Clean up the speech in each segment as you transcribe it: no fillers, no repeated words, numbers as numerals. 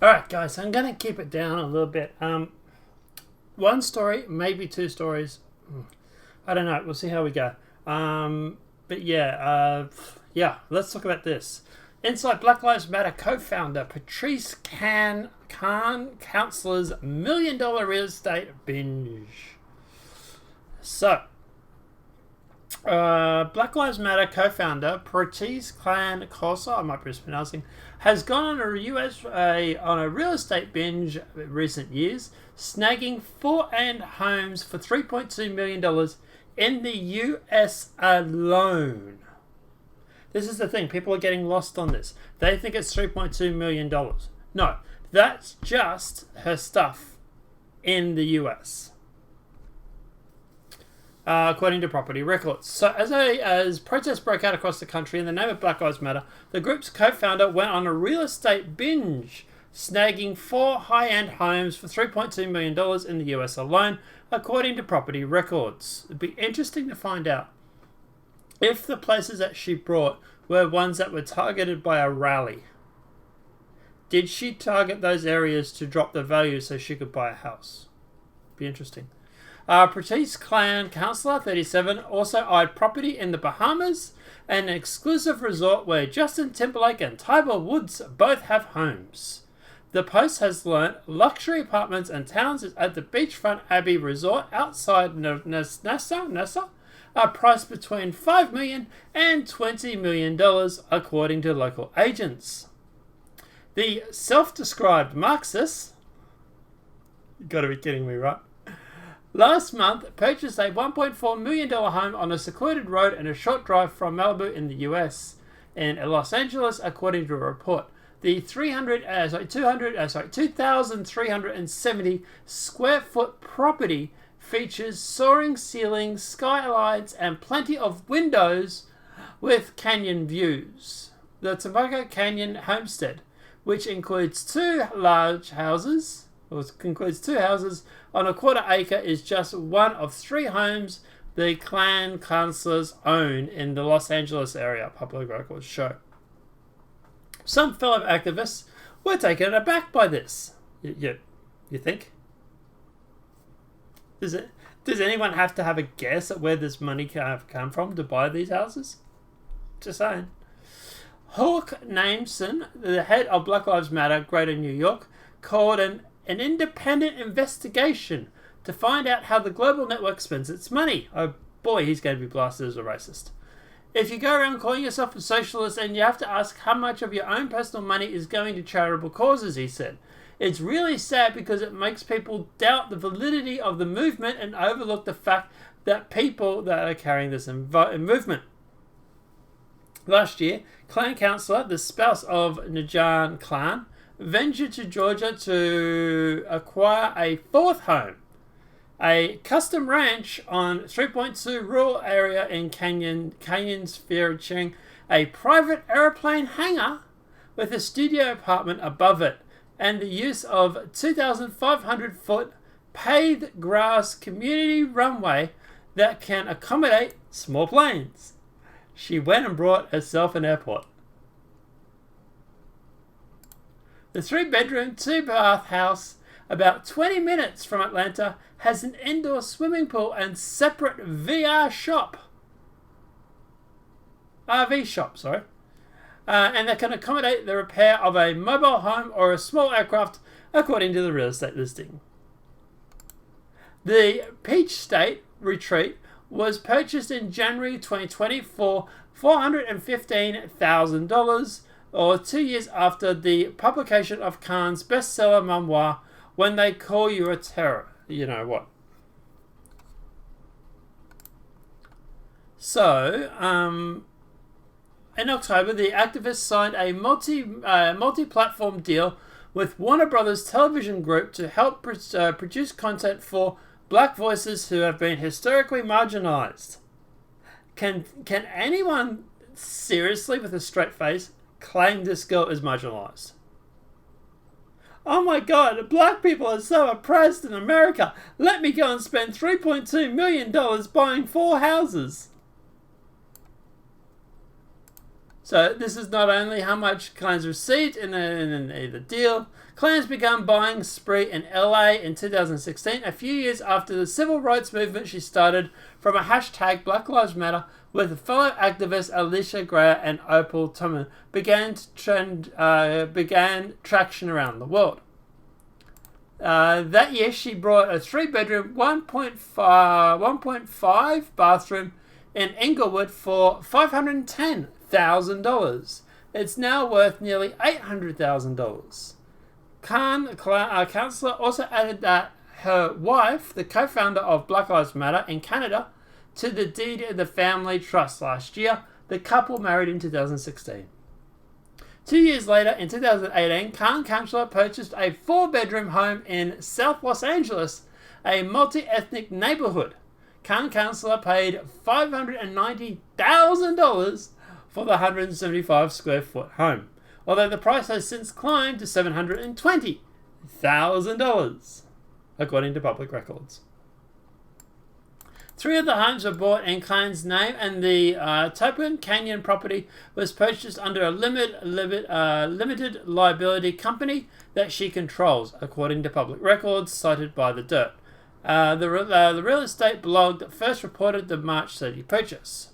All right, guys, I'm gonna keep it down a little bit. One story, maybe two stories. I don't know. We'll see how we go. But yeah. Let's talk about this. Inside Black Lives Matter co-founder Patrice Khan counselor's $1 million real estate binge. So, Black Lives Matter co-founder Patrice Clan Corsa, I might be mispronouncing, has gone on on a real estate binge in recent years, snagging 4 homes for $3.2 million in the US alone. This is the thing, people are getting lost on this. They think it's $3.2 million. No, that's just her stuff in the US. According to Property Records. So as protests broke out across the country in the name of Black Lives Matter, the group's co-founder went on a real estate binge, snagging 4 high-end homes for $3.2 million in the US alone, according to Property Records. It'd be interesting to find out if the places that she brought were ones that were targeted by a rally. Did she target those areas to drop the value so she could buy a house? Be interesting. Patrice Clan Counselor, 37, also eyed property in the Bahamas, an exclusive resort where Justin Timberlake and Tiger Woods both have homes. The Post has learnt luxury apartments and townhouses at the beachfront Abbey Resort outside Nassau are priced between $5 million and $20 million, according to local agents. The self-described Marxist, you gotta be kidding me, right? Last month, purchased a $1.4 million home on a secluded road and a short drive from Malibu in the US in Los Angeles, according to a report. The 2,370 square foot property features soaring ceilings, skylights, and plenty of windows with canyon views. The Tobacco Canyon Homestead, which includes two houses on a quarter acre, is just one of 3 homes the clan counselors own in the Los Angeles area, Public Records show. Some fellow activists were taken aback by this. You think? Does anyone have to have a guess at where this money can come from to buy these houses? Just saying. Hawk Nameson, the head of Black Lives Matter Greater New York, called an independent investigation to find out how the global network spends its money. Oh boy, he's going to be blasted as a racist. If you go around calling yourself a socialist, and you have to ask how much of your own personal money is going to charitable causes, he said. It's really sad because it makes people doubt the validity of the movement and overlook the fact that people that are carrying this movement. Last year, Clan Counselor, the spouse of Najan Clan, ventured to Georgia to acquire a 4th home, a custom ranch on 3.2 rural area in Canyons featuring a private airplane hangar with a studio apartment above it and the use of 2,500 foot paved grass community runway that can accommodate small planes. She went and brought herself an airport. The 3-bedroom, 2-bath house, about 20 minutes from Atlanta, has an indoor swimming pool and separate RV shop, and that can accommodate the repair of a mobile home or a small aircraft, according to the real estate listing. The Peach State Retreat was purchased in January 2020 for $415,000, or 2 years after the publication of Khan's bestseller memoir, When They Call You a Terror. You know what? So, in October, the activists signed a multi-platform deal with Warner Brothers Television Group to help produce content for black voices who have been historically marginalized. Can anyone seriously, with a straight face, claim this girl is marginalized? Oh my god, black people are so oppressed in America. Let me go and spend $3.2 million buying 4 houses. So this is not only how much Clans received in the deal. Clans began buying spree in LA in 2016, a few years after the civil rights movement she started from a hashtag Black Lives Matter with fellow activists Alicia Gray and Opal Tomlin began traction around the world. That year, she brought a 3-bedroom, 1.5 bathroom in Inglewood for $510,000. It's now worth nearly $800,000. Councillor also added that her wife, the co-founder of Black Lives Matter in Canada, to the deed of the family trust last year. The couple married in 2016. 2 years later, in 2018, Khan Councillor purchased a 4-bedroom home in South Los Angeles, a multi-ethnic neighborhood. Khan Councillor paid $590,000 for the 175 square foot home, although the price has since climbed to $720,000, according to public records. 3 of the homes were bought in Khan's name, and the Topanga Canyon property was purchased under a limited liability company that she controls, according to public records cited by The Dirt. The real estate blog that first reported the March 30 purchase.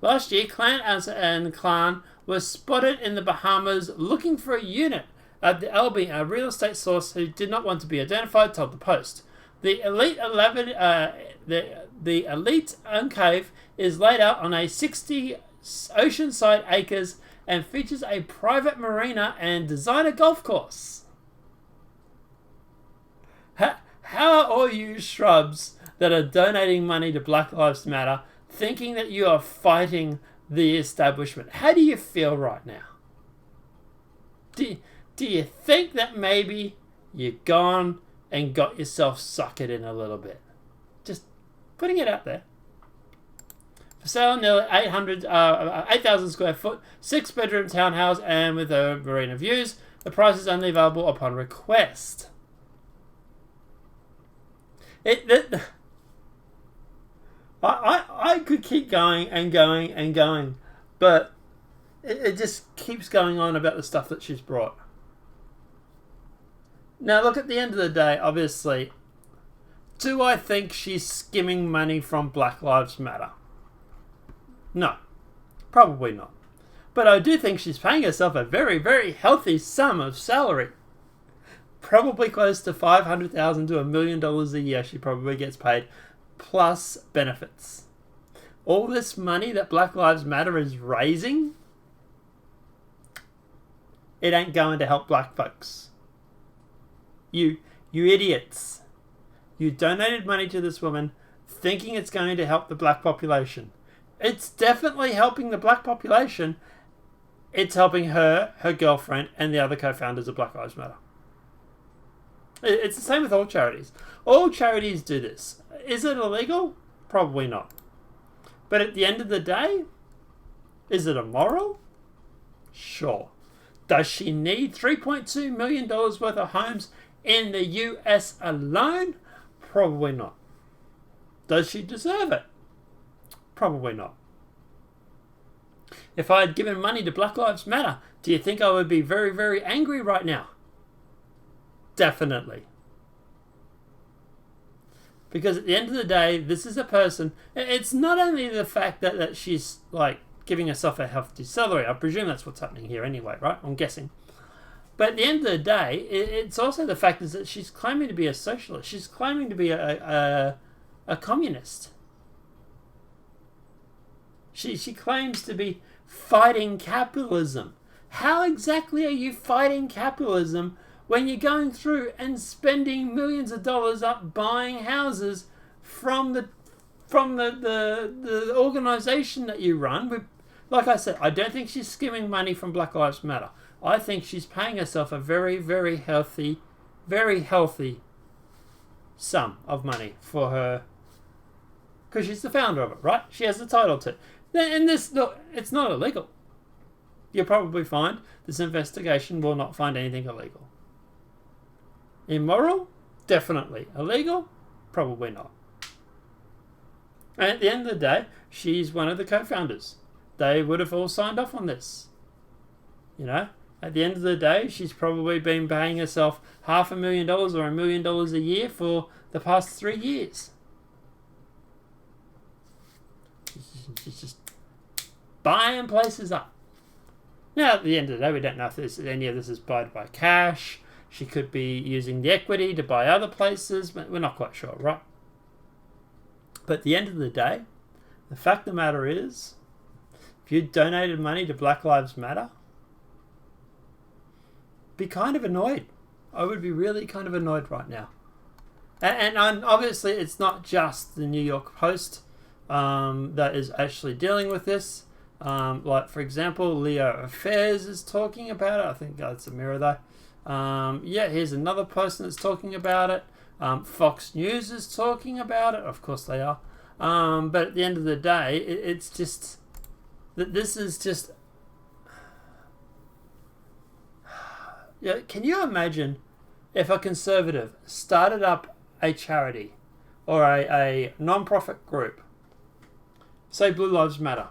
Last year, Clan and Klan was spotted in the Bahamas looking for a unit at the Albany, a real estate source who did not want to be identified told the Post. The elite enclave is laid out on a 60 oceanside acres and features a private marina and designer golf course. How are all you shrubs that are donating money to Black Lives Matter thinking that you are fighting the establishment? How do you feel right now? Do you think that maybe you've gone and got yourself suckered in a little bit? Just putting it out there. For sale, nearly 8,000 square foot, 6-bedroom townhouse and with marina views. The price is only available upon request. I could keep going and going and going, but it just keeps going on about the stuff that she's brought. Now, look, at the end of the day, obviously, do I think she's skimming money from Black Lives Matter? No, probably not. But I do think she's paying herself a very, very healthy sum of salary. Probably close to $500,000 to $1 million a year she probably gets paid, plus benefits. All this money that Black Lives Matter is raising, it ain't going to help black folks. You idiots. You donated money to this woman thinking it's going to help the black population. It's definitely helping the black population. It's helping her girlfriend, and the other co-founders of Black Lives Matter. It's the same with all charities. All charities do this. Is it illegal? Probably not. But at the end of the day, is it immoral? Sure. Does she need $3.2 million worth of homes in the US alone? Probably not. Does she deserve it? Probably not. If I had given money to Black Lives Matter, do you think I would be very, very angry right now? Definitely. Because at the end of the day, this is a person. It's not only the fact that she's like giving herself a hefty salary. I presume that's what's happening here anyway, right? I'm guessing. But at the end of the day, it's also the fact is that she's claiming to be a socialist. She's claiming to be a communist. She claims to be fighting capitalism. How exactly are you fighting capitalism when you're going through and spending millions of dollars up buying houses from the organization that you run? Like I said, I don't think she's skimming money from Black Lives Matter. I think she's paying herself a very, very healthy sum of money for her, because she's the founder of it, right? She has the title to it. And this, look, it's not illegal. You'll probably find this investigation will not find anything illegal. Immoral? Definitely. Illegal? Probably not. And at the end of the day, she's one of the co-founders. they would have all signed off on this. You know, at the end of the day, she's probably been paying herself $500,000 or $1 million a year for the past 3 years. She's just buying places up. Now, at the end of the day, we don't know if any of this is bought by cash. She could be using the equity to buy other places, but we're not quite sure, right? But at the end of the day, the fact of the matter is, if you donated money to Black Lives Matter, be kind of annoyed. I would be really kind of annoyed right now. And obviously, it's not just the New York Post that is actually dealing with this. Like, for example, Leo Affairs is talking about it. I think that's a Mirror, though. Yeah, here's another person that's talking about it. Fox News is talking about it. Of course they are. But at the end of the day, it's just that this is just... Yeah, can you imagine if a conservative started up a charity or a non-profit group, say Blue Lives Matter,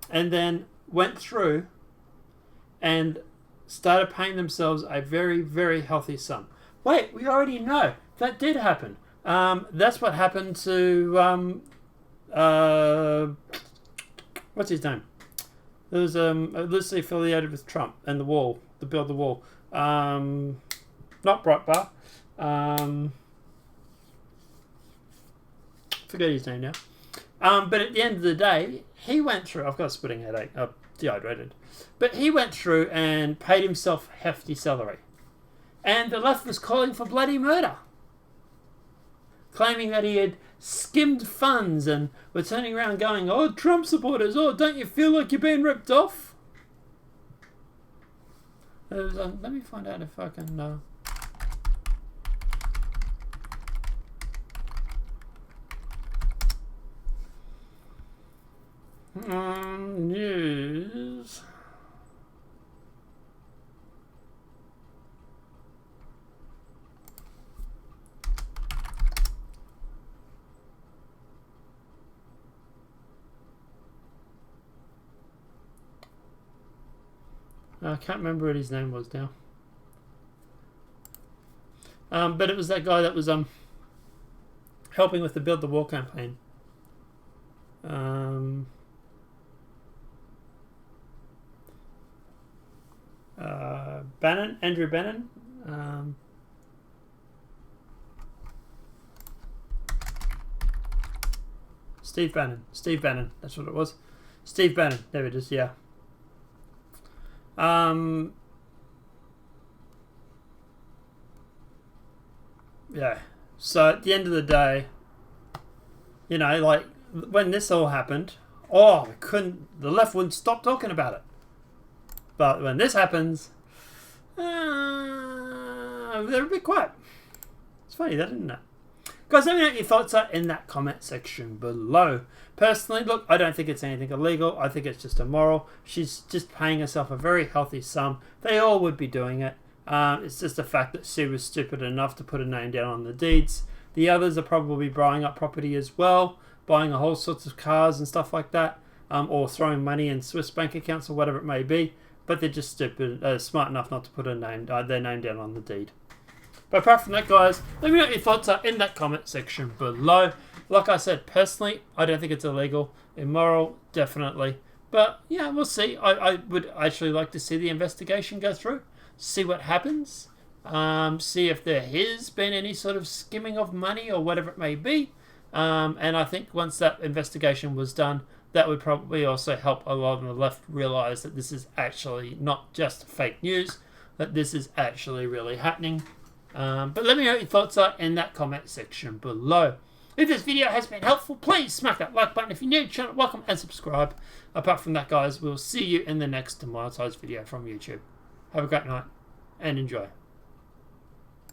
and then went through and started paying themselves a very, very healthy sum? Wait, we already know that did happen. That's what happened to what's his name? It was loosely affiliated with Trump and the wall, to build the wall. Not Breitbart. Forget his name now. But at the end of the day, he went through... I've got a splitting headache. I'm dehydrated. But he went through and paid himself hefty salary. And the left was calling for bloody murder. Claiming that he had skimmed funds and were turning around going, oh, Trump supporters, oh, don't you feel like you're being ripped off? Let me find out if I can... news. I can't remember what his name was now. But it was that guy that was helping with the Build the Wall campaign. Bannon, Andrew Bannon. Steve Bannon, that's what it was. Steve Bannon, there it is, yeah. Yeah. So at the end of the day, you know, like when this all happened, the left wouldn't stop talking about it. But when this happens, they're a bit quiet. It's funny, that, isn't it? Guys, let me know what your thoughts are in that comment section below. Personally, look, I don't think it's anything illegal. I think it's just immoral. She's just paying herself a very healthy sum. They all would be doing it. It's just the fact that she was stupid enough to put her name down on the deeds. The others are probably buying up property as well, buying a whole sorts of cars and stuff like that, or throwing money in Swiss bank accounts or whatever it may be. But they're just stupid, smart enough not to put their name down on the deed. But apart from that, guys, let me know what your thoughts are in that comment section below. Like I said, personally, I don't think it's illegal. Immoral, definitely. But, yeah, we'll see. I would actually like to see the investigation go through. See what happens. See if there has been any sort of skimming of money or whatever it may be. And I think once that investigation was done, that would probably also help a lot on the left realise that this is actually not just fake news, that this is actually really happening. But let me know what your thoughts are in that comment section below. If this video has been helpful, please smack that like button. If you're new to the channel, welcome and subscribe. Apart from that, guys, we'll see you in the next demonetized video from YouTube. Have a great night and enjoy.